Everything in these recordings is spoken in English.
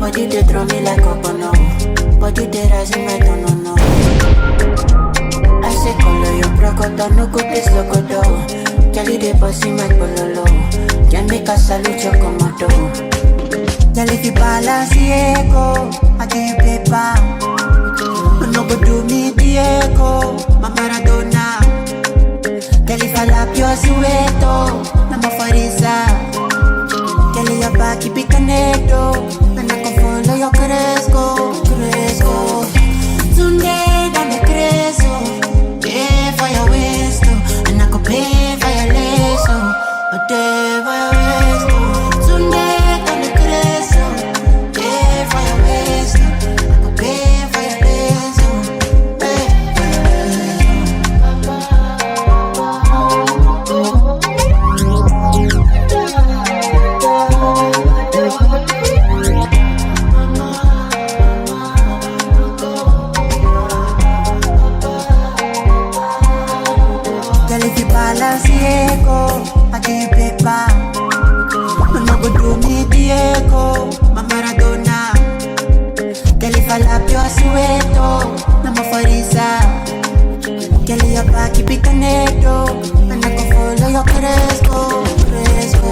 Body they throw me like a bono. Body they rising like no no no. I say color your crocodile, no go this locodo. Jelly they bossy my pololo. Can make a salute your commando. Girl, if you balance the echo, I give you paper. No go do me the echo, my Maradona. Girl, if I lap your sueto, I'm a farisa. Girl, your back, keep it connected, and I can follow your Cresco, Cresco. Tunde, dame Cresco, pay for your waist, and I can pay for your lace, a day for your waist. Tunde, dame Cresco, pay for your waist, I can pay for your lace, pay for your Girl, if you balance the echo, I give you paper. No go do me the echo, my Maradona. Girl, if I lap your sueto, I'm a farisa. Girl, your back, keep it connected, and I can follow your Cresco, Cresco.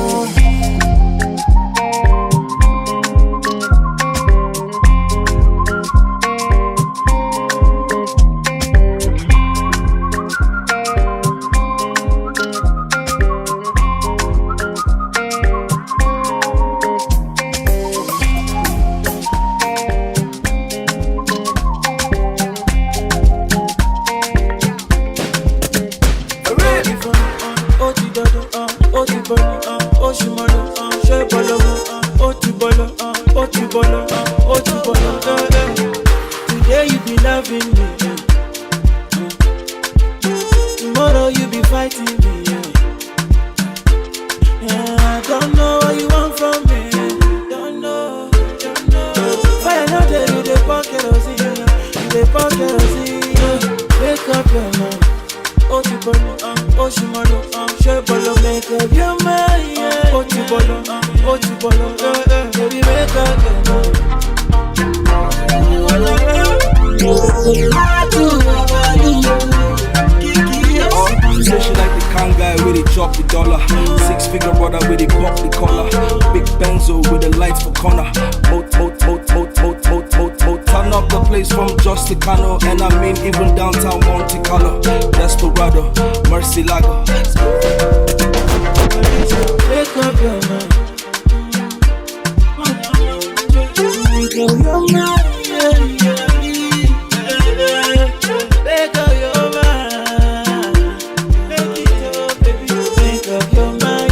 Today you be loving me, tomorrow you be fighting me. I don't know what you want from me. Don't know. Fire no dey you dey pour kerosene, you dey pour kerosene. Wake up your mind, Otibolo, Oshimolo, Shebolo, make up your mind. Otibolo, baby wake up your mind. She said she like the kind guy where they drop the dollar. 6-figure brother where they pop the collar. Big Benzo with the lights for corner. Turn up the place from Justicano, and I mean even downtown Monte Carlo. Desperado, Mercy Lago. Wake up your mind. Wake up your mind. Wake up your mind. Make it up, baby. Wake up your mind.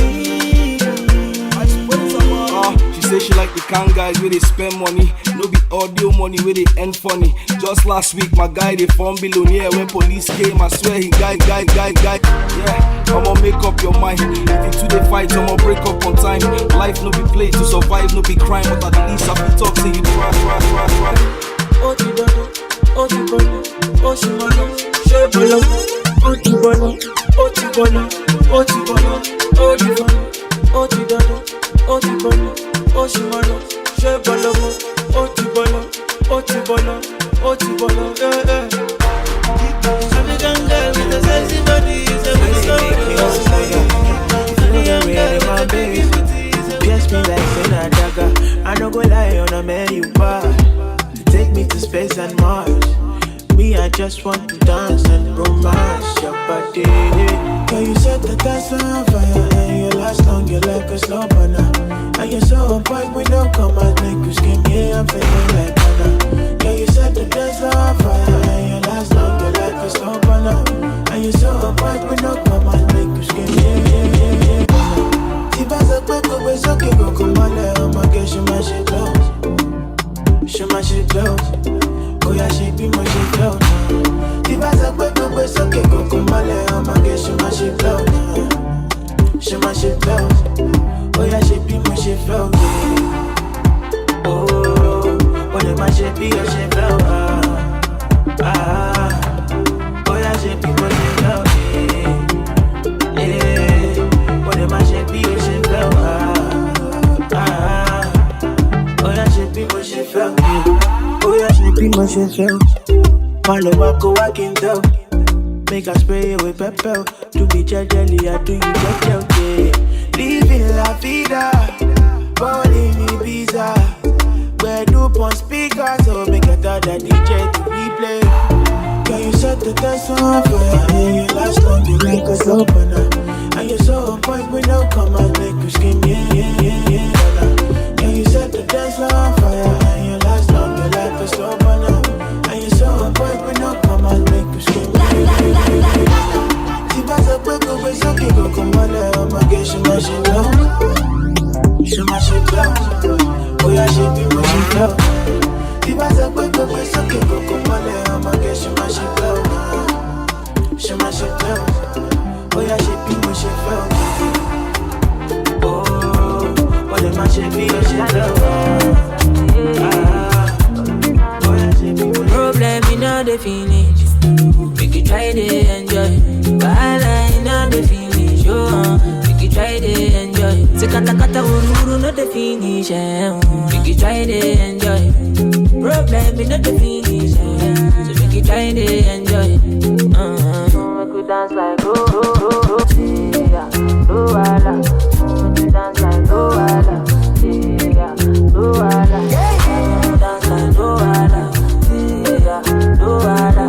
She say she like the kind guys where they spend money. No be audio money where they end funny. Just last week my guy they found billionaire. When police came I swear he guy. Yeah, I'ma make up your mind. If you two they fight I'ma break up on time. Life no be play to survive, no be crime. But at least I feel talk say you try. Otibolo, Oshimolo, Shebolo, Otibolo, Otibolo, Oshimolo, Shebolo, Otibolo, yeah. African girl with a sexy body, is a big story. Yes, me like Sena Daga. I no go lie on a man you bar. Take me to space and Mars. Me, I just want to dance and romance your body. Girl, you set the dance on fire, and you last long, you're like a slow burner. And you're so on point, we don't come out, make you skin, yeah, I'm feeling like Anna. Girl, you set the dance on fire, and you last long, you're like a slow burner. And you're so on point, we don't come out, make you skin, yeah. Si vas a poco, beso que go come on, I'ma get you my shit close. Show my shit close. Oh yeah, she be my shit close. Si vas a poco, beso que go come on, I'ma get you my shit close. Show my shit close. Oh yeah, she be my shit close. Oh, my shit be your shit close. Oh yeah, she be my shit close. My shit be your shit flow. Oh yeah, shit be my shit flow. Oh yeah, shit be my shit flow. My love, I go, I can tell. Make us spray it with pepper. To be jelly, I do you jelly. Living la vida. Body me pizza. Where do on speaker, so make a tell the DJ to replay. Can you set the dance on fire? And you last on the like a soap and you're so on point with no commas, make you scream, yeah, yeah, yeah, yeah. Can you set the dance on fire? And you last on the like a soap and you're so on point with no commas, make you scream, yeah, yeah, yeah, yeah. Si vas a poco, pues okay, go come on, I'ma get you my shit up. Show my shit up. Oh yeah, she be what she love. Si vas a poco, pues okay, go come on, I'ma get you my shit up. Show my shit up. Oh yeah, she be what she felt. Oh, them my shit be what she love. Problem in all the finish. We can try to enjoy. While I know the finish, we can try to enjoy. Sekata kata ururu no the finish, we can try to enjoy. Problem in all the finish, so we can try to enjoy. We could dance like oh, yeah, Luala. We could dance like Luala, yeah, Luala. Dance like Luala, yeah, Luala.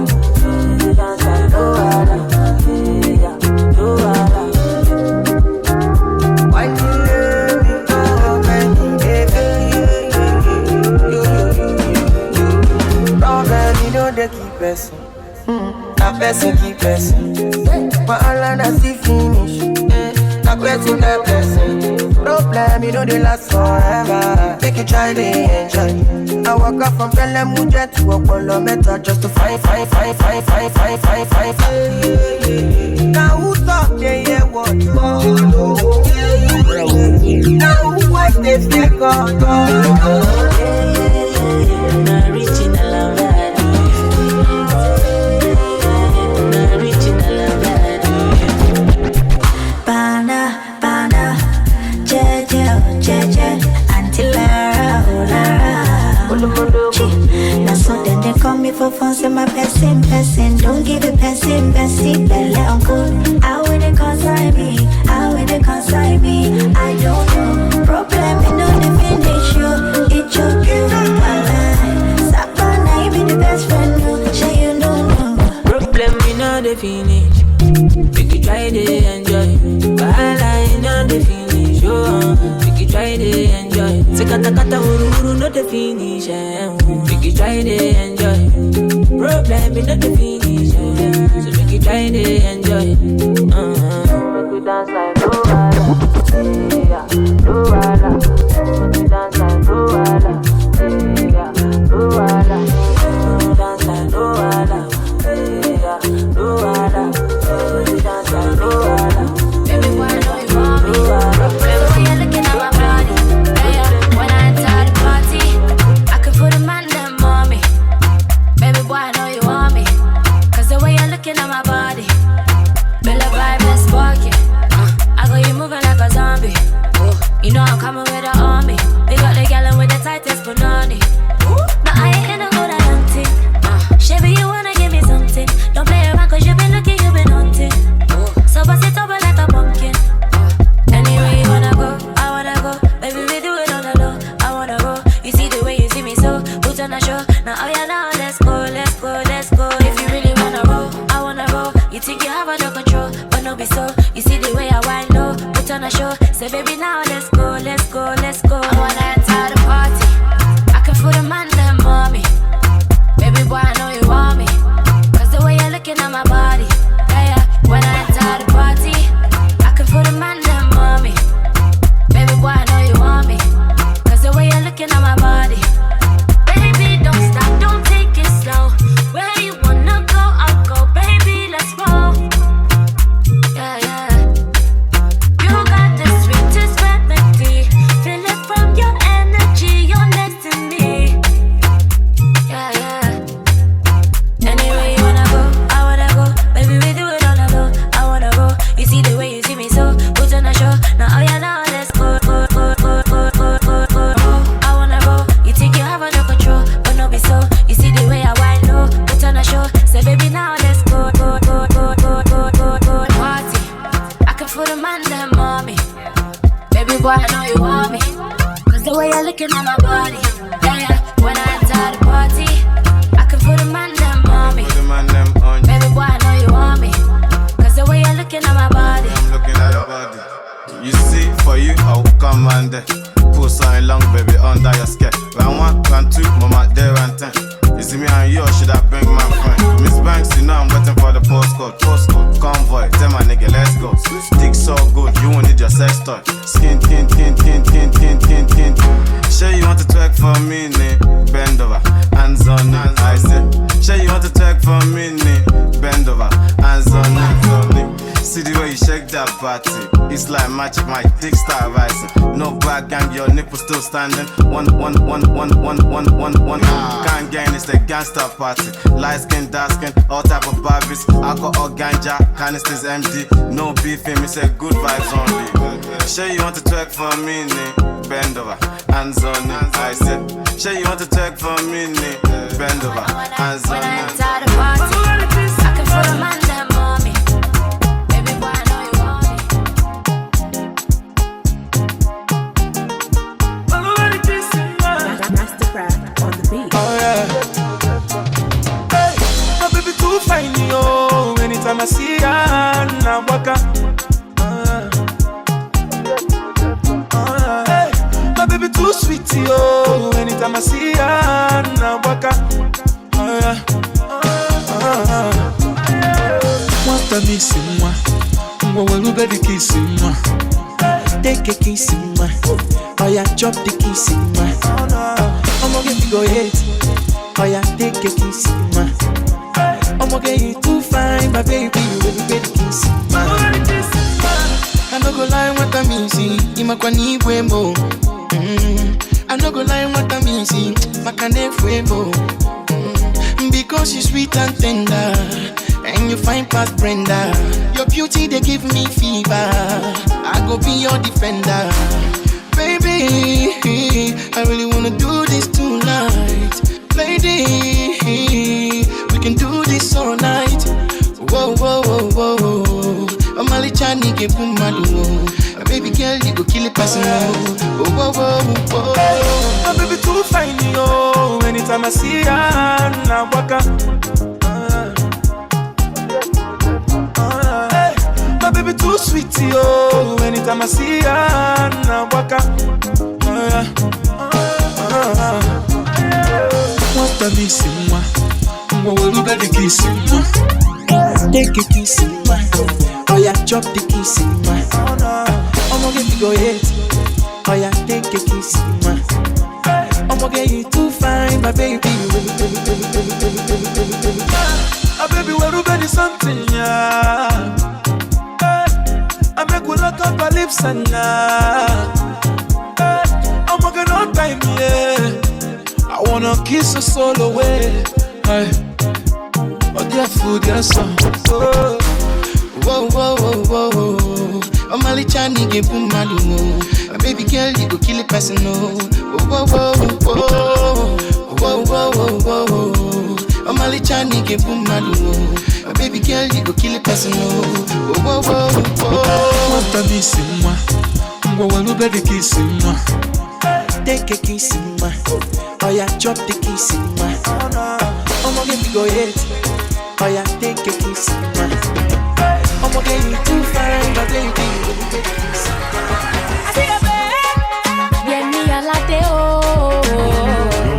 Dance like Luala, yeah, Luala. Why you let me go, baby? Problem, you know they keep pressing. A person keep pressing. But all I see finish. Na question the blessing. Problem, you know they last forever. Make you try to enjoy. I walk up from Pelham Mujet to Apollo Meta just to find. Now who talk, yeah, what? Now who wipe this neck on? For fun, say my person. Don't give it person. Belle uncle. How will it consign me? I don't know. Problem, you know the finish you. It's your girl, my life. Sapana, you be the best friend, no. Say you don't know. Problem, you know the finish. We can try to enjoy. While I know the finish, we can try to enjoy. Sekata kata ururu no the finish, we can try to enjoy. Problem in the finish, so we can try to enjoy. Make we dance like Luala, yeah, Luala. Make we dance like Luala, yeah, Luala. Dance like Luala, yeah, Luala. Make we dance like Luala. Baby, why know you want me? So when you're looking at my body, yeah, when I enter the party, I could put a man them on me. Baby boy, I know you want me. Cause the way you're looking at my body, Bella vibe is sparking. I got you moving like a zombie. You know I'm coming with the army. They got the gallon with the tightest banana. Now I ain't in a good at hunting. Shabby, you wanna give me something. Don't play around cause you been looking, you been hunting. So bust it over like a pumpkin. Anywhere you wanna go, I wanna go. Baby, we do it on the low, I wanna go. You see the way you see me so, put on a show. Now oh yeah, now let's go. If you really wanna roll, I wanna roll. You think you have under control, but no be so. You see the way I wind low, put on a show. Say baby now let's go. I wanna enter the party, I can feel the man them on me. Baby boy, I know you want me. Cause the way you're looking at my body, yeah. When I enter the party, I can feel the man them on me. Baby boy, I know you want me. Cause the way you're looking at my body. Baby, don't stop, don't take it slow. Where you wanna go, I'll go. Baby, let's roll. Yeah. You got the sweetest red on there. Pull something long, baby, under your skirt. Round 1, round 2, mama, there and 10. You see me and you, or should I bring my friend? Miss Banks, you know I'm waiting for the postcode. Convoy, tell my nigga, let's go. Dick so good, you won't need your sex toy. Skin. Sure you want to twerk for me, bend over, hands on it. I say, sure you want to twerk for me, bend over, hands on it. See the way you shake that body, it's like magic, my dick start rising. No back gang, your nipple still standing. One. Can't gain, it's the gangster party. Light skin, dark skin, all type of Barbies. Alcohol, ganja, canisters empty. No beefing, it's a good vibes only. Sure you want to twerk for me, bend over, hands on it. I said, sure you want to twerk for me, bend over, hands on it. When I enter the party, I can feel the man that mommy. Baby boy, I know you want me. Mastercraft on the beat. Oh yeah. Hey, my baby too fine, yo. Anytime I see her, now waka. Hey, my baby too sweet, yo. Anytime I see her, now waka. Oh yeah. Want to miss moi? Mwa better kiss moi. Take a kiss moi. Oh yeah, chop the kiss moi. I'ma get you go hate. Oh yeah, take a kiss moi. I'ma get you too fine, my baby. When you get the kiss I no go lie, what I mean, see. Imakwani wemo. I no go lie, what I mean, see. Makane wemo. Because you're sweet and tender, and you find past Brenda. Your beauty, they give me fever. I go be your defender. Baby, I really wanna do this tonight. Lady, we can do this all night. Whoa. Omali chani ke pumadu. Baby girl, you go kill a person. Whoa. My baby too fine, yo. Anytime I see her, now waka. Hey, my baby too sweet, yo. Anytime I see her, now waka. Want to miss moi? Mwa better kiss moi. Take a kiss moi. Oh yeah, chop the kiss moi. I'ma get you go hate. Oh yeah, take a kiss moi. I'ma get you too fine, my baby. Ah, baby, we're ready something, yeah. I make we lock up our lips and I'ma get no time, yeah. I wanna kiss us all away. Hey. But their food, their song. Whoa. Omali chani ke pumadu. Baby girl, you go kill a person, no. Whoa. Omali chani ke pumadu. Baby girl, you go kill a person, no. Whoa. Want to miss moi? Mwa better kiss moi. Take a kiss moi. Oh yeah, chop the kiss moi. I'ma get you go hate. Oh yeah, take a kiss moi. I'ma get you too fine, my baby. I see a bed, vieni a lateo.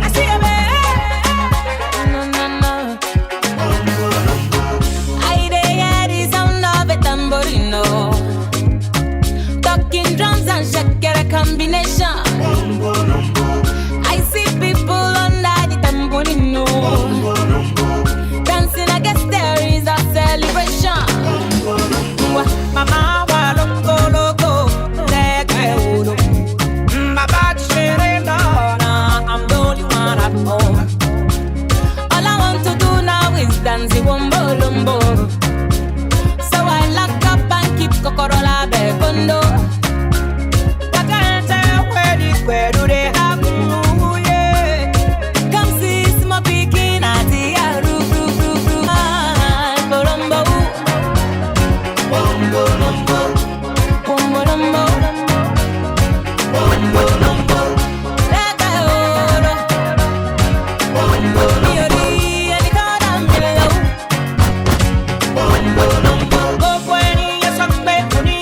I see a bed, no. I hear the sound of a tamborino, talking drums and shakira combination. I see people under the tamborino, dancing. I guess there is a celebration. Mama, loco, my body's shaking on. I'm the only one at home. All I want to do now is dance the wombo lumbo. So I lock up and keep Kokorola Bekondo. I can't tell where do they have to, yeah. Come see my picking at the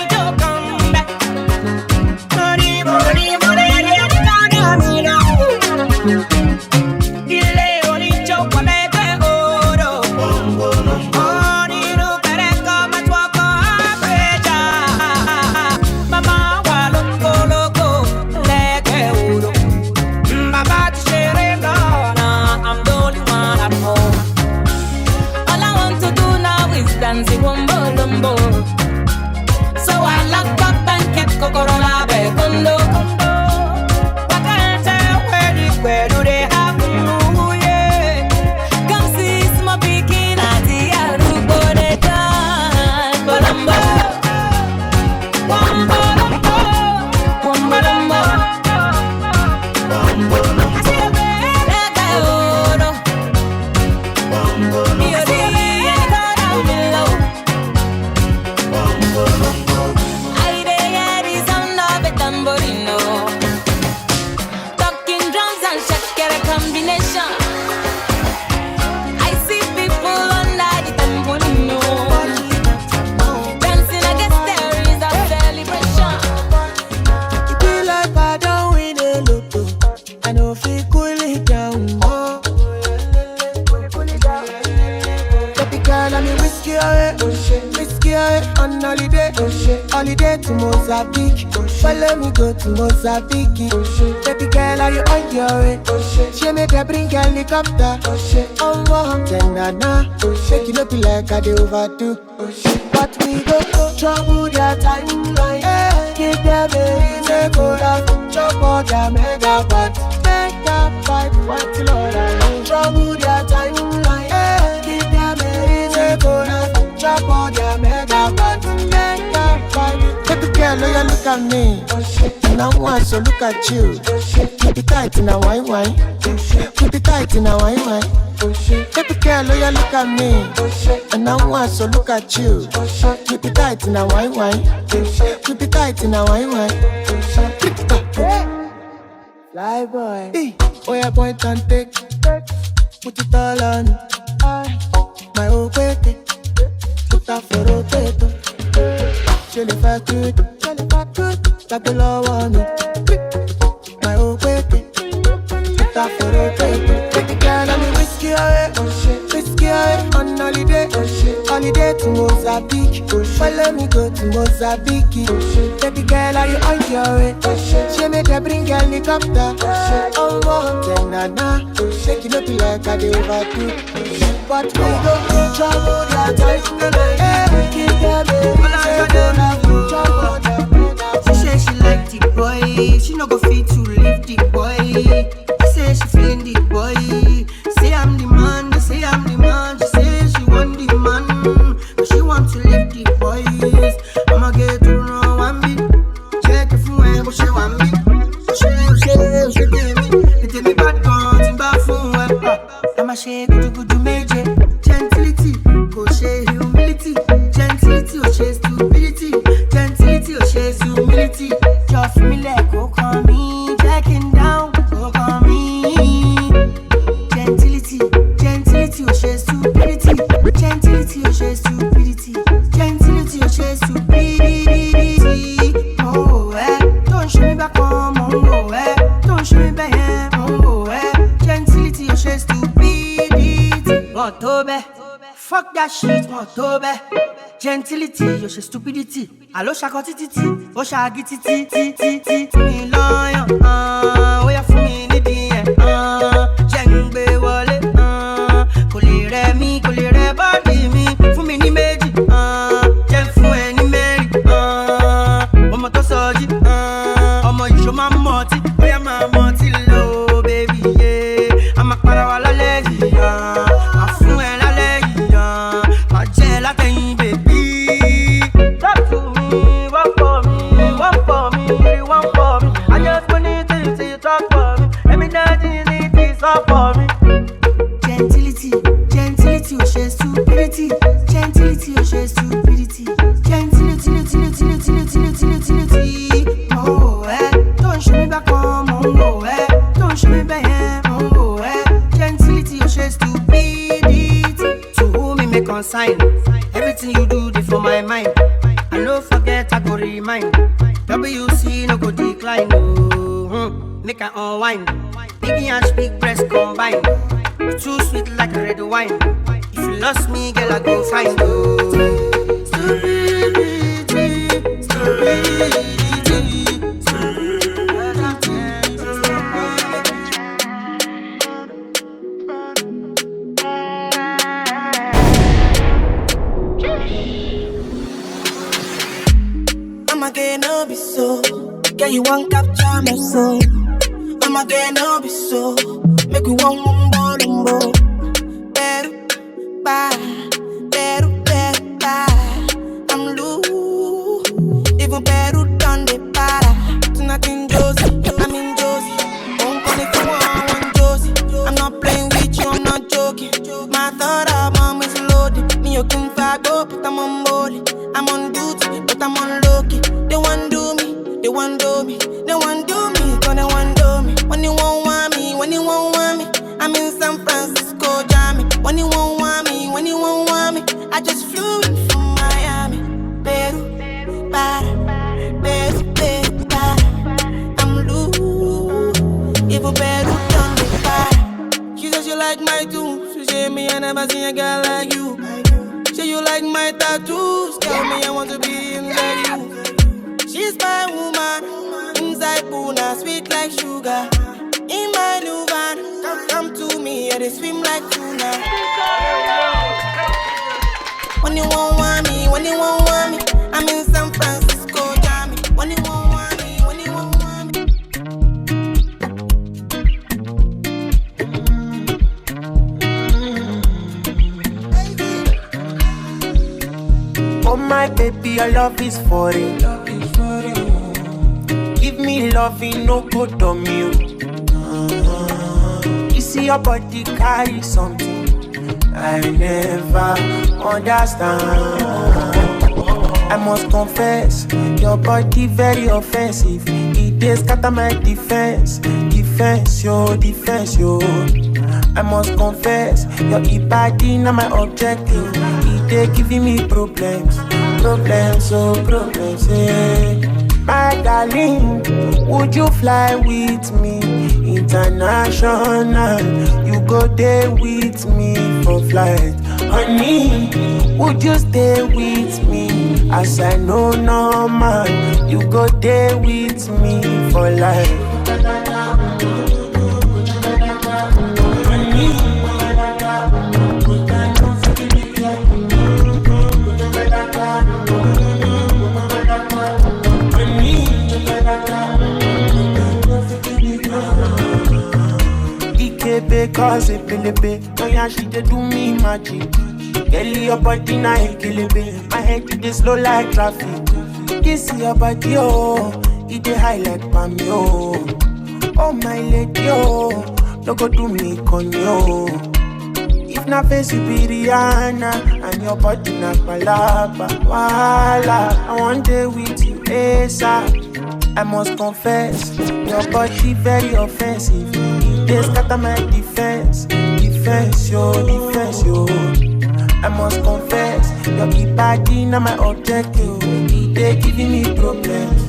Go combination. I see people under the temple, no. Dancing, I guess there is a celebration. It be like I don't win a lotto. I know if you cool it down, oh. Baby girl, I'm in whiskey away, whiskey away on holiday, holiday to Mozambique. Follow me go to Mozambique. Baby girl, are you on your way? She made her bring a helicopter. Oh, wow, then shake it up like I do overdo. But we go trouble their timeline. Give them a reason, go down, chop all their mega pots. Make that fight, what Lord I need. Trouble their timeline. Give them a reason, go down, chop all their mega pots. Make that fight. Baby girl, oh, you look at me. Now one, so look at you. Keep it tight in a wine. Keep it tight in a wine. Baby girl, oh, you look at me. And now one, so look at you. Keep it tight in a wine. Keep it tight in a wine. Fly boy. Hey. Oh, yeah, point and take. Put it all on. My old baby. Put that for rotator. Chili fat good. Like the law on me. My old baby. Put that for rotator. Baby girl, I'm in whiskey away. Whiskey away on holiday. Holiday to Mozambique. Follow me go to Mozambique. Baby girl, are you on your way? She made her bring a helicopter. Oh, then shake it up like I do overdo. But we go trouble that time. Keep them She say she like the boy. She no go fit to leave the boy. She say she feeling the boy. Say I'm the man. They say I'm the man. She say she want the man, but she want to leave the boys. I'ma get to know one bit. Check if you ain't, but she want me. She give me. They tell me bad guns in bad phone. I'ma shake good major. Gentility, go share humility. Gentility, oh share stupidity. Gentility, oh share humility. Just me like go call me. Jacking down, go call me. Gentility, oh share stupidity. Gentility, oh share stupidity. Gentility, oh share stupidity. Oh, don't show me back on, oh, don't show me back, oh, gentility, oh share stupidity. Motobe, fuck that shit, motobe. Gentility, oh share stupidity. Allo shako titi, oh shagi titi. Me lion, oh ya for me nidi, jengbe wale, kolire mi, kolire body mi, for me ni meji, jen fu eni meri, omo to soji, omo isho ma moti, oya ma moti low, baby, yeah, I'm a parawala legi, I'm fu ela legi, my jela ten baby, talk to me, one for me, one for me, I just want you to talk for me, let me dance in it, talk for me. Gentility, oh share stupidity. Gentility, oh share stupidity. Gentility. Oh, don't show me back on, oh, don't show me back, oh, gentility, oh share stupidity. To whom it may consign, everything you do is for my mind. I no forget, I go remind. WC no go decline, oh, make I unwind. Big and big breast combined. Too sweet like red wine. If you lost me, girl, I go find you. Stupidity. I'ma get no be so. Girl, you want capture my soul. I'ma get no be so. Make you want umbo. Better, I'm loose. Even better done the para. Tonight in Josie, I'm in Josie. Won't call if you want Josie. I'm not playing with you, I'm not joking. My thought of mom is loaded. Me, you can fire up, but I'm on board. I'm on duty, but I'm on low-key. They want do me, they want do me. Gonna want do me. When you won't want me, like my tunes. You say me, I never seen a girl like you. Say you like my tattoos. Tell me I want to be inside you. She's my woman. Inside Puna, sweet like sugar. In my new van, come to me, and they swim like tuna. When you want me, when you want me, I'm in San Francisco, Jammy. When you want me, when you want me. Oh my baby, your love is for it. Give me love, in no good on you. You see your body carry something I never understand. I must confess, your body very offensive. It is scatter my defense, yo. I must confess, your body not my objective. It is giving me problems, yeah. My darling, would you fly with me international? You go there with me for flight. Honey, would you stay with me? As I know no man, you go there with me for life. Because it pilipe, no yeah, she dey do me magic. Girl, your body na ekilibe, my head it dey slow like traffic. This your body, oh, it dey high like palm, oh. Oh my lady, oh, don't go do me conyo. If na face you be Rihanna, and your body na palapa, wala. I want day with you, ASAP. I must confess, your body very offensive. They scatter my defense, yo. I must confess, your body not my objective. They giving me problems,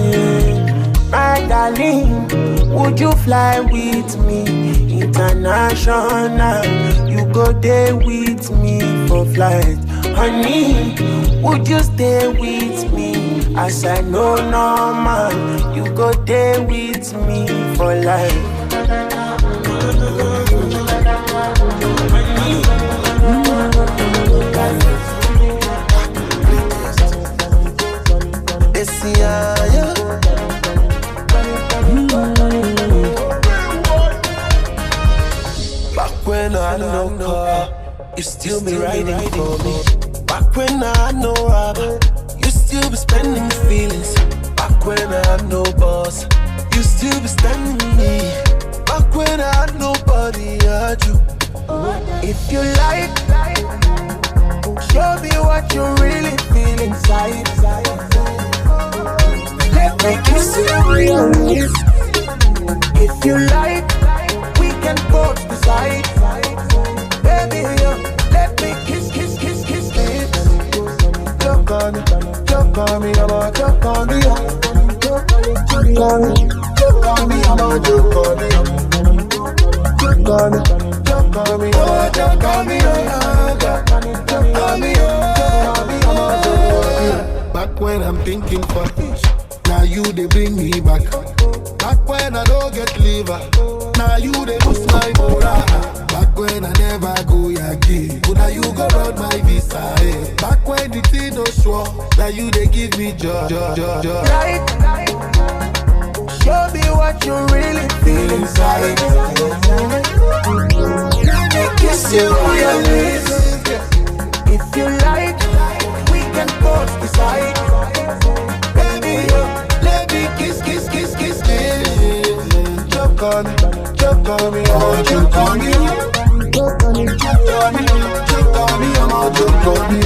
yeah. My darling, would you fly with me international? You go there with me for flight. Honey, would you stay with me? As I know no man, you go there with me for life. Back when I had no car, you still be riding for me. Back when I had no rubber, you still be spending feelings. Back when I had no boss, you still be standing me. Back when I had nobody, I had you. If you like, show me what you really feel inside. Let me kiss you real lips. If you like, we can both decide. Baby, let me kiss lips. Jump on me, I'm a jump on me. Jump on me, I'm a jump on me. Jump on me, oh, jump on me, oh, jump on me, oh. Back when I'm thinking for now you they bring me back. Back when I don't get liver, now you they boost my morale. Back when I never go yaki, but now you go round my visa. Eh. Back when the thing no sure, now you they give me joy. Right, show me what you really feel inside. Let me kiss you on your lips. If you like, we can both decide. Baby, let me kiss. Jump on me, oh, jump on me. Jump on me, oh, jump on me.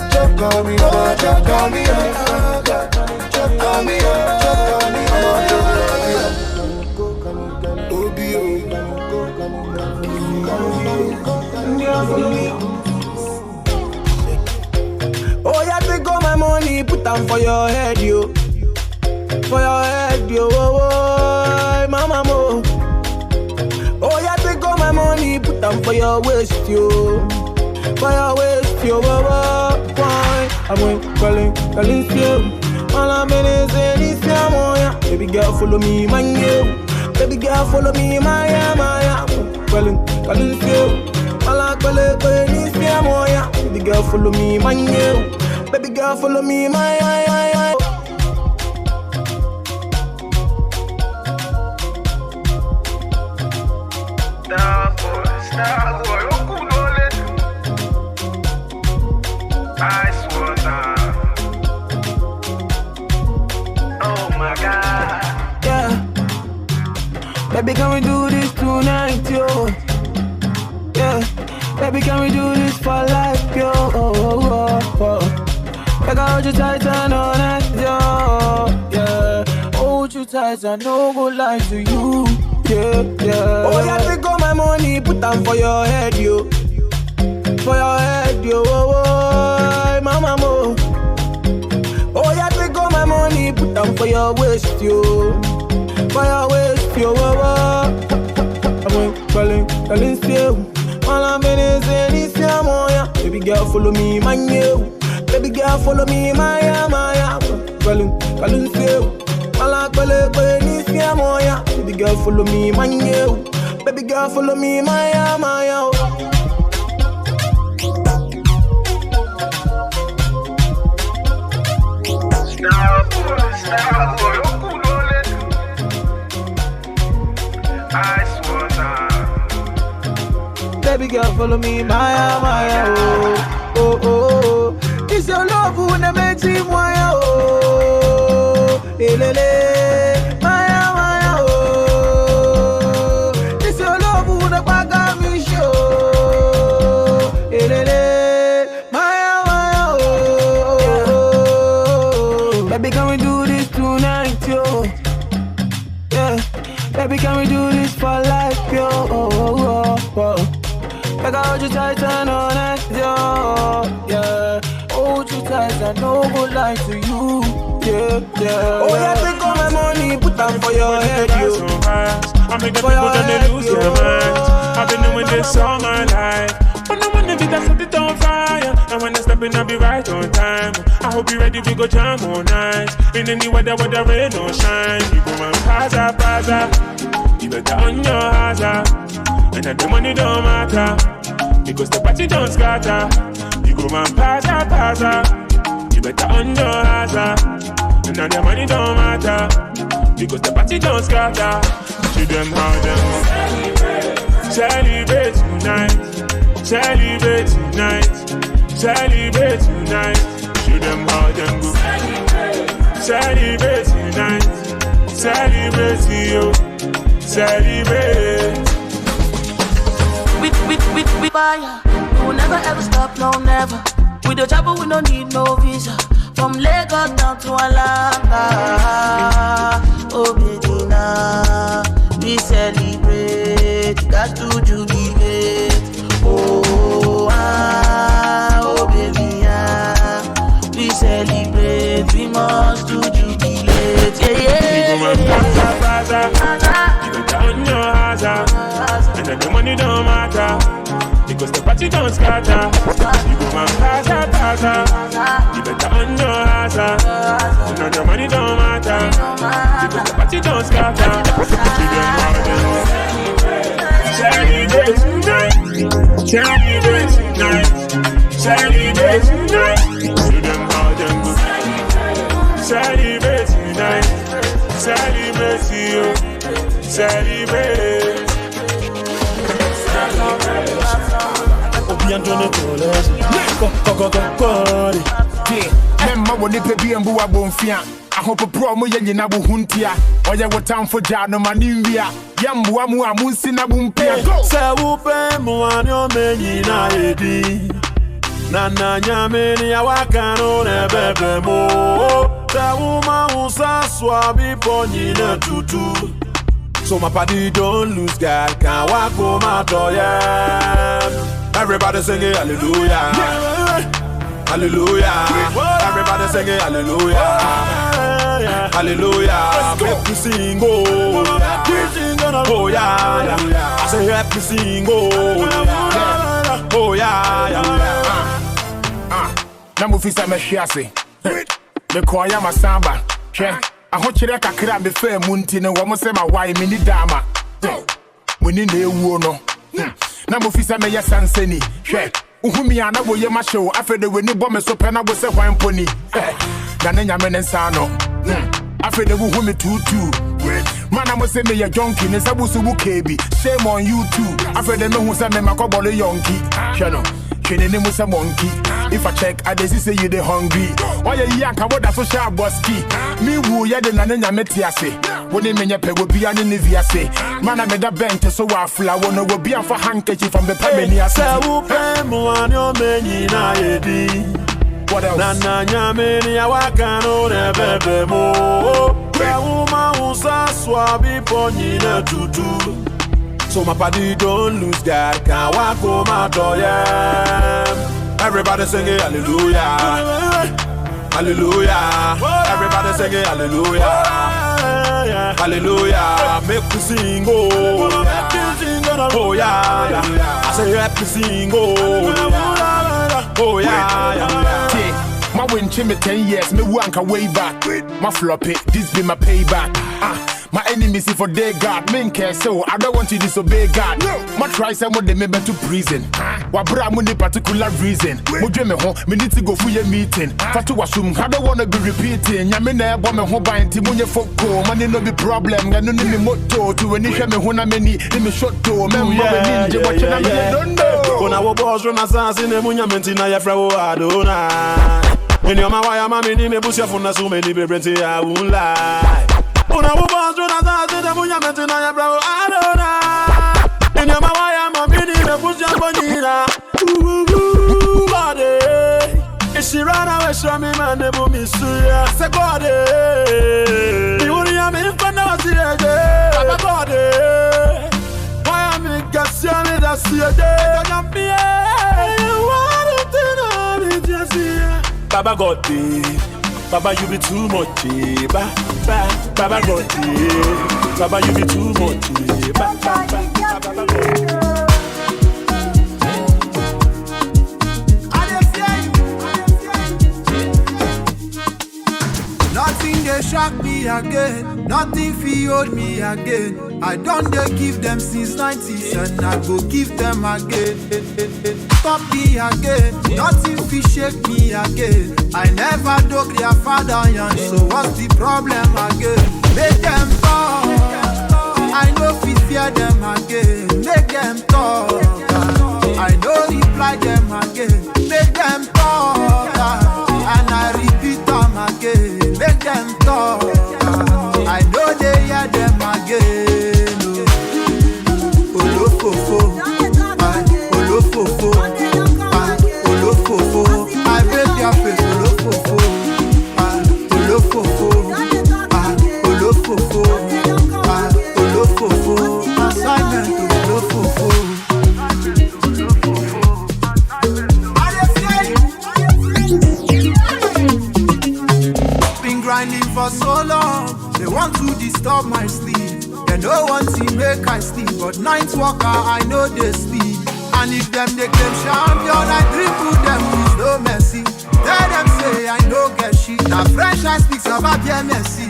Jump on me, oh, jump on me. Jump on me, oh, yeah, take all my money, put them for your head, yo. For your head, yo. Oh, mama, them for your waist, yo. For your waist, yo, why? I'm calling you. All I'm in is this, yeah. Baby girl, follow me, man, yo. Baby girl, follow me, Maya. Calling you. All I'm calling this, yeah. Baby girl, follow me, man, yo. Baby girl, follow me, Maya. Ice water. Oh my God. Yeah. Baby, can we do this tonight, yo? Yeah. Baby, can we do this for life, yo? Like I hold you tight and all night, yo. Yeah. Hold you tight and no go lie to you. Yeah. Oh, yeah, take all my money, put them for your head, yo. For your head, yo. Mama mo. Oh, yeah, take all my money, put them for your waist, yo. For your waist, yo. I'm calling you. All I'm in is this, yeah. Baby girl, follow me, man, yo. Baby girl, follow me, Maya. Calling you. All I'm calling this, yeah. Baby girl, follow me, man, yo. Baby girl, follow me, Maya. Ice water. Baby girl, follow me, Maya, oh. It's your love who never makes me Maya, oh. Maya, oh. It's your love who never got me show. Maya, oh. Baby, can we do this tonight, yo? Yeah. Baby, can we do this for life, yo? Like I hold you tight and all night, yo. Yeah. Hold you tight and no go lie to you. Yeah. Oh, yeah, take all my money, put them for your head, yo. I make the people that they lose their minds. I've been doing this all my life. But no one never that set it on fire. And when I step in, I'll be right on time. I hope you're ready, we go jam all night. In any weather, whether rain or shine. You go man, Paza. You better on your hazard. And that the money don't matter. Because the party don't scatter. You go man, Paza. You better on your hazard. And that the money don't matter. Because the party don't scatter. Show them how them celebrate tonight. Celebrate tonight. Celebrate tonight. Show them how them go. Celebrate tonight. Celebrate you. Celebrate. We fire. We will never ever stop, no never. With the travel we don't need no visa. From Lagos down to Alanga. Oh Medina, we celebrate. Got to jubilate. Oh baby, we celebrate. We must do jubilate. Yeah. You go down your hazard. And then the money don't matter. Because the party don't scatter. You go man Paza. You better on your hazard. And then the money don't matter. Because the party don't scatter. Celebrate tonight. Celebrate tonight. Celebrate tonight. Show them how them go. Celebrate tonight. Celebrate you. Celebrate. Memma woni pe bi embu abonfia ahopopro mo ye nyina bo huntia oye wotamfo ja no manimvia yamboa mu amunsi na bumpia se wo pe mo anyo menyina edi nana nyame ni awaka no na bebe mo se wo ma usaswa bi ponyina tutu. So my party don't lose God, can't walk home out of yeah. Everybody singing hallelujah, hallelujah. Everybody singing hallelujah, hallelujah. Make you sing oh yeah. I say help me sing, oh yeah. Namufisa meshiase. Me kwaya masamba. I want you to kakra be fair munti no wamo se ma why me ni dama. Muni ne ewu no. Namufisa me ya sanseni. Uhumi ana wo ye ma show afede we ni bo me so pe na go se hwan poni. Na ne nyame ne nsa no. Afede wo humi tutu. Man I must say me a junkie ne sabusu bu kebi. Shame on you too. Afede me hu se me makobole yonki. Shano. Kene ne musa monkey. If I check, I just say you the hungry. Why you yank about that social boski? Me woo ya de nane nyametiase. When they menya pe will be an inviase. Man I made a bench so I flower no will be for handkerchief from the Pamania. What else? Nana nyameni ya wakano ne bebe mo. Uma usa swabi ponyina tutu. So my body don't lose God, can't walk home out of Everybody sing it, hallelujah, hallelujah. Everybody sing it, hallelujah, hallelujah. Make me sing, oh yeah. I say let me sing, oh yeah. My win me 10 years, me wank way back. My floppy, this be my payback. My enemies see for their God, men care so I don't want to disobey God. My try some of them to prison. Wa bra mo ni particular reason. Mo dwe me ho, me need to go for your meeting. Fatu wasum, I don't wanna be repeating. Nyame na ebo me ho ban ti mo nye foko. Money no be problem, ga no ni me moto. To when hwe me ho na mani, ni me shot to. Me mo be ninja, watch na me don't know. Ona wo boss run asase ne mo nyamenti na ye fra wo adona. When your mama mama ni me busia funa so many be brenti I won't lie. Una wo boss run asase ne mo nyamenti na ye fra wo adona. When your mama mama ni me busia bonira. Body. If she run away from me man ne bo mi suya. Say body. Ni wori am in fana wasire. Baba body. Why am I gasia me da siede. Baba got it, Baba you be too much, Baba got it, Baba you be too much, Baba got it. Nothing they shock me again, nothing hold me again. I don't they give them since 90s and I go give them again. Stop me again, nothing shake me again. I never dug their father young, so what's the problem again? Make them talk, I know fear them again. Make them talk, I know reply them again. Make them talk, and I repeat them again. Make them talk, I know they hear them again. Olofofo, olofofo, olofofo. I break your face, olofofo, olofofo, olofofo, olofofo. Assignment olofofo. Been grinding for so long, they want to disturb my sleep. They no want to make I sleep, but night walker I know they sleep. And if them they claim champion, I dribble them with no mercy. Tell them say I no get shit. Now fresh I speaks about their mercy.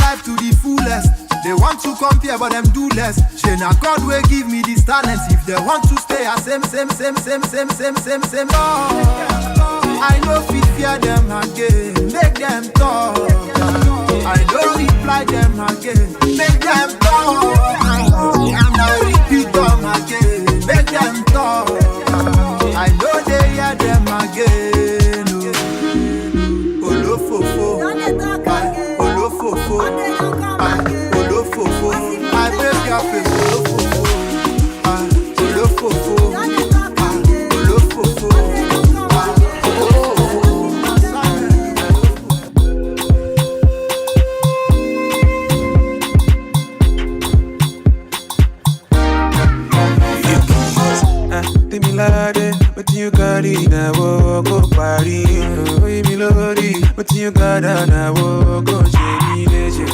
Life to the fullest. They want to compare, but them do less. Say now God will give me this talent. If they want to stay a same. Oh, I know fear them again. Make them talk. I don't reply them again. Make them talk. And I repeat them again. Make them talk. I know they hear them again. Olofofo, olofofo, olofofo. I break your face, olofofo, olofofo, olofofo. But you got it now, go party. Oh, me lordy, but you got it now, go shady leisure.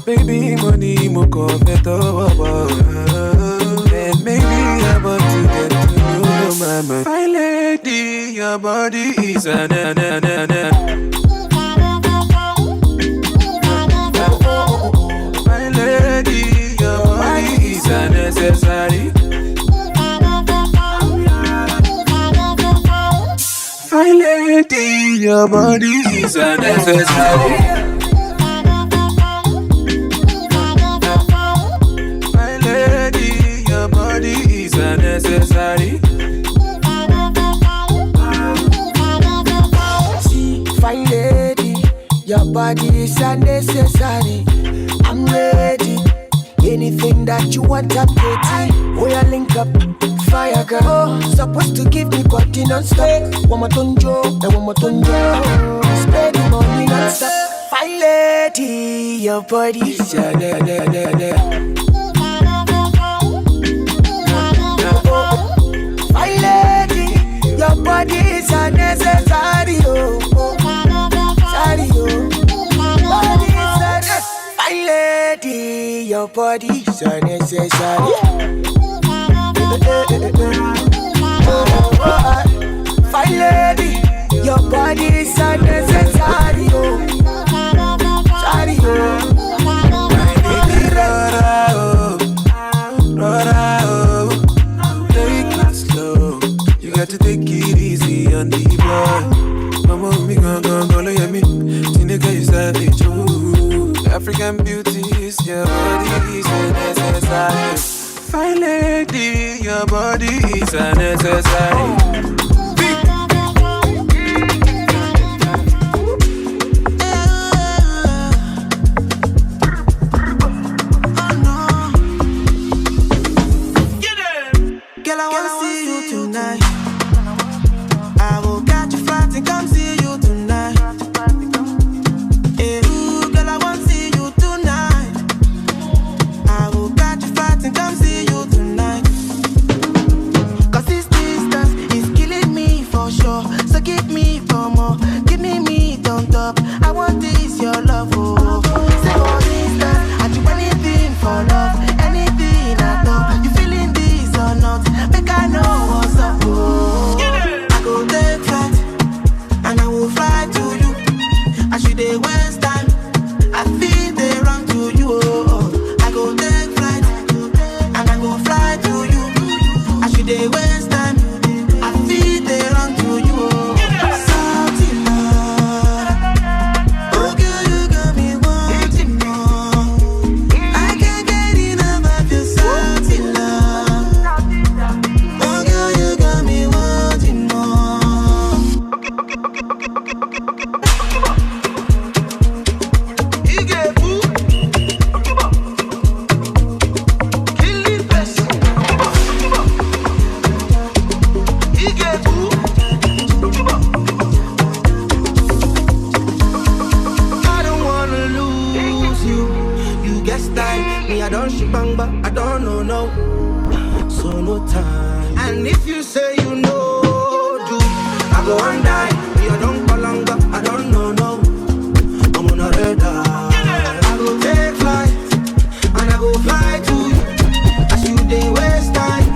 Baby, money, mo coffee to is a My lady, your body is unnecessary. My lady, your body is unnecessary. My lady, your body is unnecessary. See, fine lady, your body is unnecessary. I'm ready. Anything that you want, I'm ready. Oh, yeah, link up. Fire girl, oh, supposed to give me body non-stop. One more tonjo, and one more tonjo. Spend the money non-stop. Fine lady, your body is Fine lady, your body is unnecessary, oh. Sorry, oh. Body is unnecessary. Fine lady, your body is unnecessary. Fine lady, your body is unnecessary, oh. Sorry, oh. Take it slow. You got to take it easy on the boy. Mama, me gon' look at me. Tineka, you savage, ooh. African beauty is your body is unnecessary. Fine lady, your body is unnecessary. Girl, I wanna see you tonight. I will catch a flight and come see you tonight. Hey, ooh, girl, I wanna see you tonight. I will catch a flight and come see you tonight. Cause this distance is killing me for sure. So give me for more, give me meat on top. I want this, your love, oh. Say for distance, I do anything for love. Anything at all. You feeling this or not? Make I know what's up, oh. I go take flight, and I will fly to you. I should they waste time, I feel they run to you, oh. I go take flight, and I go fly to you. I should they waste time, I feel they run to you, oh. Salty love, oh girl, you got me wanting more. I can't get enough of your salty love. Oh girl, you got me wanting more. You get boo, kill it best. You get boo, I don't wanna lose you. You get style, me I don't shibang, but I don't know no. So no time. And if you say you know, do I go and die? Me I don't call longer, I don't know no. I'm on a radar. I go take flight, and I go fly to you. I should they waste time,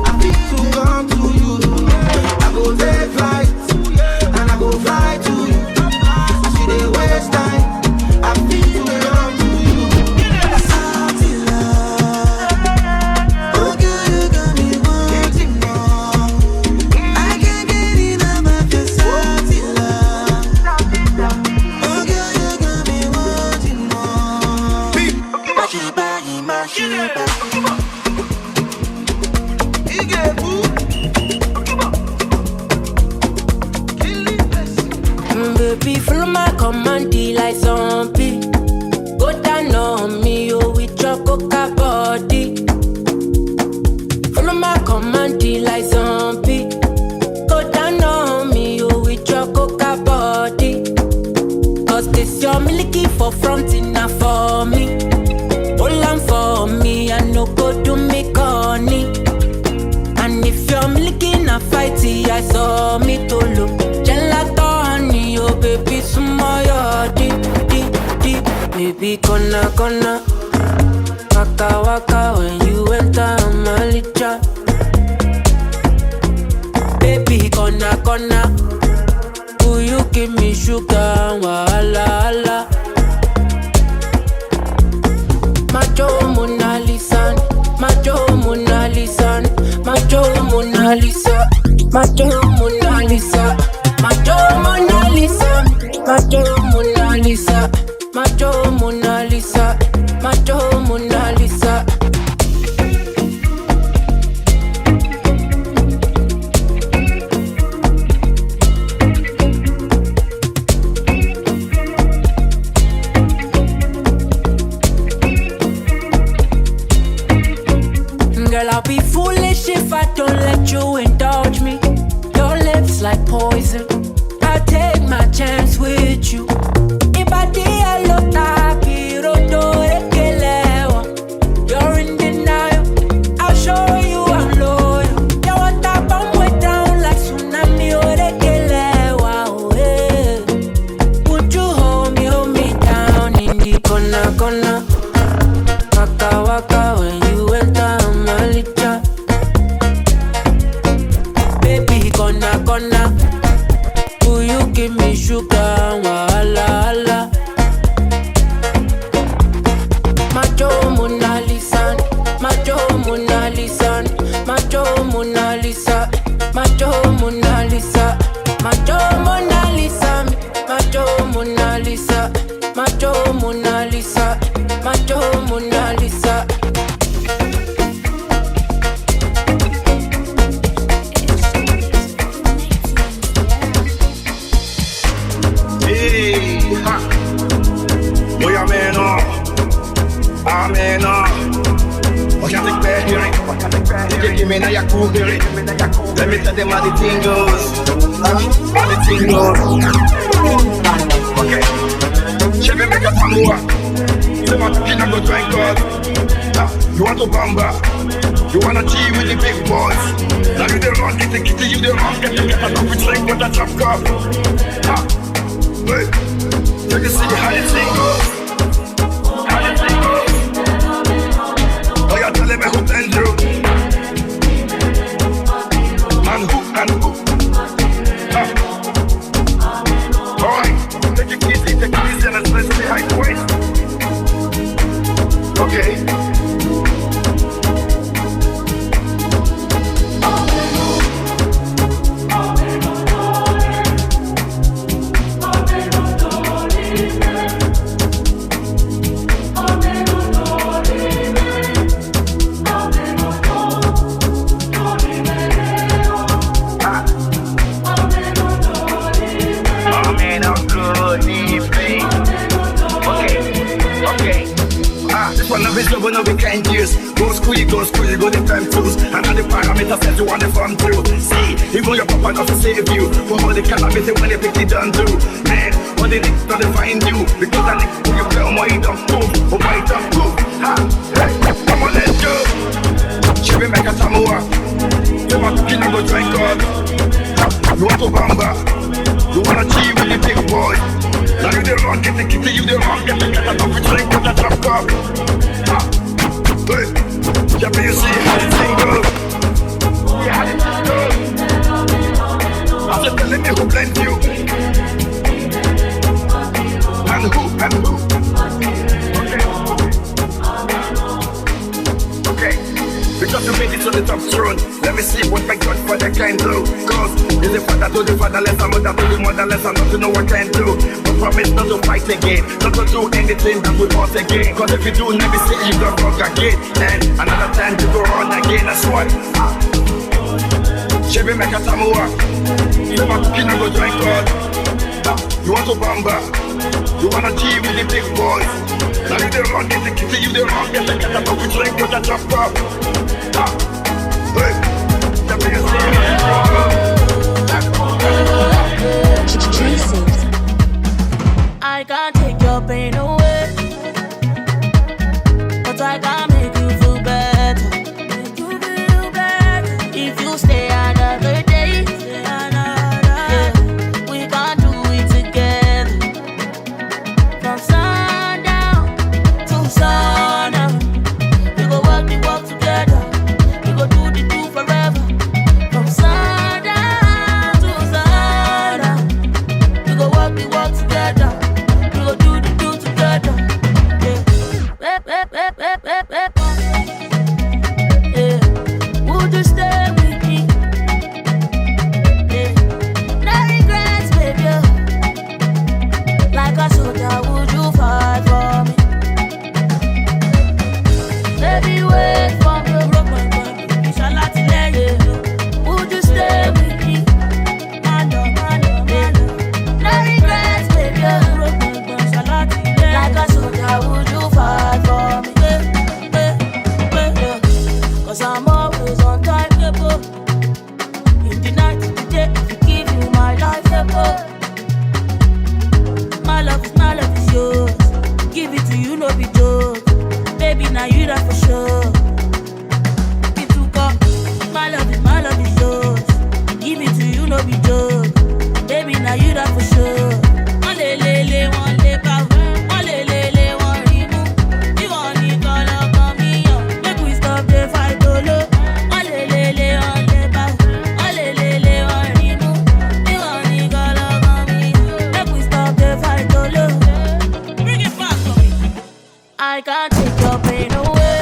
I feel to come to you. I go take flight, and I go fly to you. I should they waste time, I feel to come to you. Salty love, oh girl, you got me wanting more. I can't get enough of your salty love. Oh girl, you got me wanting more. Mashiba. You get boo. Baby, follow my command, like zombie. Go down on me, oh, with your coca body. Follow my command, like zombie. Go down on me, oh, with your coca body. Cause this your milky for front enough for me. Hold on for me, I no go do me corny. And if you're milky na fighty, I saw me to look. Gelato honey, oh baby, smile deep, deep, deep. Baby, gonna, waka waka when you enter my licha. Baby, gonna, give me sugar, wahala, hala. Macho Mona Lisa, Macho Mona Lisa, Macho Mona Lisa, Macho Mona Lisa, Macho Mona Lisa, Macho Mona Lisa, Macho Mona Lisa, Macho Mona Lisa. Girl, I'll be foolish if I don't let you indulge me. Your lips like poison, I'll take my chance with you. Ibadi alota kiroto ekelewa. You're in denial, I'll show you I'm loyal. You want that bomb way down like tsunami orekelewa. Oh, yeah. Would you hold me down in the corner, corner? Waka waka when you enter my licha. Baby, gonna. Will you give me sugar, wahala, hala? Macho Mona Lisa, Macho Mona Lisa, Macho Mona Lisa, Macho Mona Lisa, Macho Mona Lisa, Macho Mona Lisa, Macho Mona Lisa, Macho Mona Lisa. Hey, ha. Boy, I'm what you think they're hearing? DJ, give me now your cool hearing. Let me tell them how the thing goes. How the thing goes. Okay. Chevy make a tamua. You want to kill and go drink God. You want to bamba. You wanna tea with the big boys. Now you the wrong, get the kitty, you the wrong, get the cat off with drink with that top cup. Wait. Check to see how the thing goes. Tell me who and you. And who? Alright, take it easy and let's say hi to waist. Okay. When we can't use go school, you go the time tools. And all the parameters that you want to farm through. See, even your papa doesn't save you. For all the calamity when they pick it down through. Man, all the niggas don't find you. Because I niggas put your girl, why you don't move? Oh, why you don't move? Ha, hey, come on, let's go. Chevy make a tamua. You want to kill and go drink God. You want to bamba. You wanna cheat with the big boy. Now you the wrong, get the kitty, you the wrong, get the cat off with drink with the top cup. Yeah, but you see how the thing goes. Yeah, how the thing goes. I said, tell me who blend you. And who? Okay. Because you made it to the top throne. Let me see what my Godfather can do. Cause he's the father to the fatherless, and mother to the motherless, and not to know what I can do. But promise not to fight again, not to do anything that will hurt again. Cause if you do, let me see you go wrong again. And another time you go on again, that's what. Chevy make a tamua. You want to kill and go drink God. You want to bamba. You wanna tea with the big boys. Now you the wrong, get the kitty, you the wrong, get the cat off with drink with the top cup. Hey, let me I can't take your pain away, but I can make you feel better. If you stay another day, yeah, we can do it together. From sundown to sundown, we go walk together. We go do the do forever. From sundown to sundown, we go Baby, wait for me. Inshallah, would you stay with me? No regrets, baby. Like a soldier, would you fight for me? Cause I'm always on time, in the night, in the day, to give you my life, My love is yours. Give it to you, no be joke. Baby, now you that for sure. It took up. My love is yours. Give it to you, no be joke. Baby, now you that for sure. One lay bow. One lay, one remove. You want it all up on me, yo. Make we stop the fight, oh, low. One lay, one lay bow. One lay, one remove. You want it all up on me, yo. Make we stop the fight, oh, low. Bring it back for me. I can't take your pain away,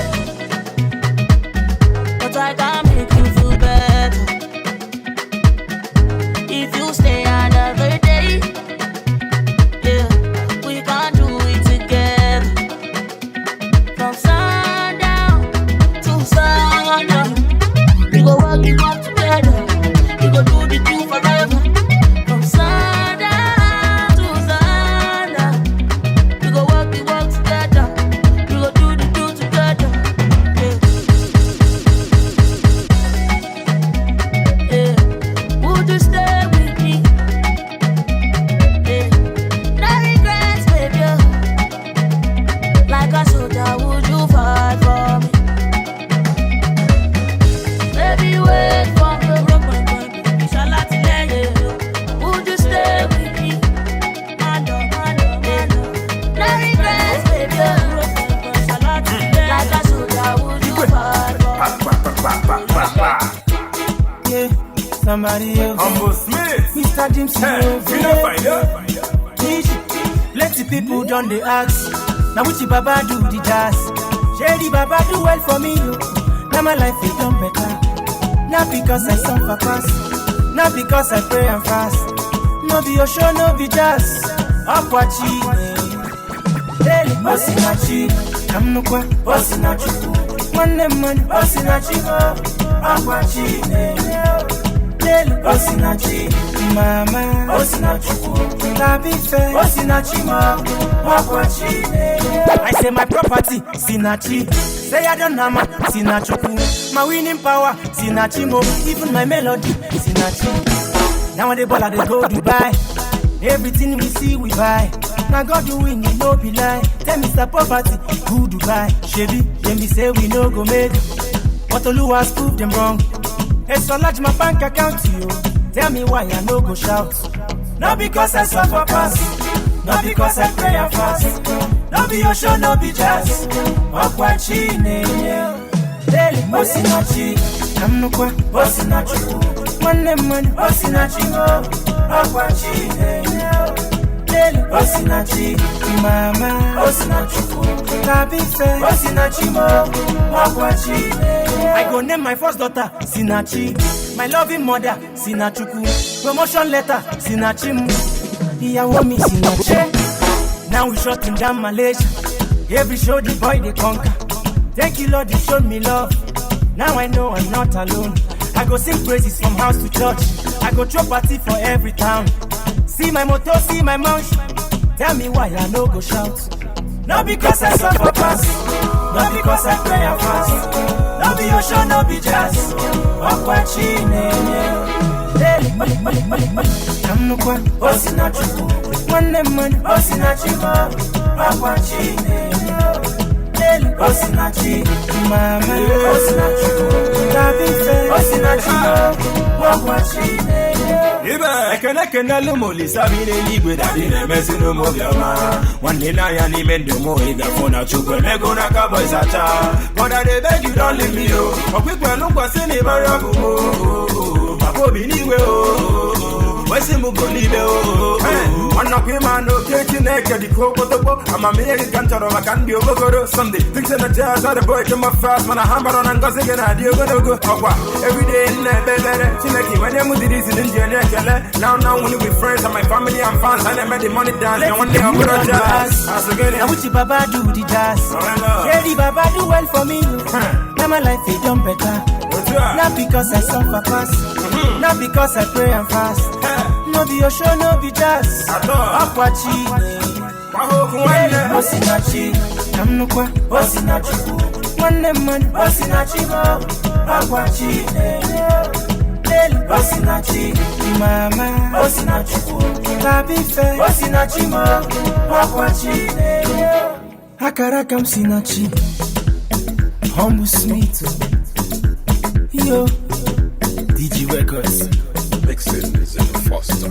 but I can make you feel better. If you stay another day, yeah, we can do it together. From sundown to sundown, we go work together. We go do the two forever. From sundown to sundown, we go work together. We go do the two together. Yeah. Would you stay with me? Yeah. No regrets, baby. Like a soldier, would you fight for me? Baby, wait for me. Inshallah, would you stay with me? No regrets, baby. Like a soldier, would you fight for me? Yeah, somebody else. Humble Smith. Mr. James, plenty people done the ask. Now which Baba do the jazz? Shady Baba do well for me. Now my life is done better. Not because I suffer fast, not because I pray and fast. No be your show, no be jazz. Akwachi, daily osinachi. Kamnukwa osinachi. One man osinachi. Akwachi, daily osinachi. Mama osinachi. Labi fe osinachi mo. Akwachi. I say my property sinachi. Say I don't know, sinachuku. My winning power, sinachimo. Even my melody, sinachi. Now when they ball, they go Dubai. Everything we see, we buy. Now God do win, you know be lie. Tell Mr. Poverty, who Dubai? Chevy, then me say we no go make. But Olu has proved them wrong. It's so large my bank account to you. Tell me why I no go shout. Not because I suffer pass. Not because I pray and fast. No be your show, no be jazz. Akwachi, daily osinachi. Kamnukwa osinachi. One man osinachi mo. Akwachi, daily osinachi. Mama osinachi. Labi fe osinachi mo. Akwachi. I go name my first daughter Sinachi. My loving mother Sinachuku. Promotion letter Sinachimu. Iyawo mi Sinachi. Now we shutting down Malaysia. Every show the boy they conquer. Thank you Lord, you showed me love. Now I know I'm not alone. I go sing praises from house to church. I go throw party for every town. See my motto, see my motion. Tell me why I no go shout. Not because I suffer fast. Not because I pray and fast. No be your show, no be jazz. Akwachi, daily money. Kamnukwa osinachi. One man osinachi mo. Akwachi, daily osinachi. Mama osinachi. Labi fe osinachi mo. Akwachi. Ekene lumoli sabine ligwe dadine mesi no mo biama. One day na ya ni mende mo iga fona chukwe mego na kabo isacha. God I dey beg you don't leave me oh. Okwikwe lungwa sini barabu oh. Akobi niwe oh. Wesi mugo nibe oh. Wanna kwe man okay chineke di koko topo. I'm a American charo can be over Sunday. Things in the jazz are the boy come up fast. Man I hammer on and gossip and I do go. Every day in the bed chineke when you did this in India. Now when we friends and my family and fans and I made the money dance. And one day I'm gonna jazz. Now which Baba do the jazz? Shady Baba do well for me. Now my life is done better. Not because I suffer pass. Not because I pray and fast. No be your show, no be jazz. Akwachi. Osinachi. Namnukwa. Osinachi. One man. Osinachi mo. Akwachi. Osinachi. Mama. Osinachi. Baby fe. Osinachi mo. Akwachi. Akarakam sinachi. Humble Smith. Yo. DG Records. Mixing is in Foster.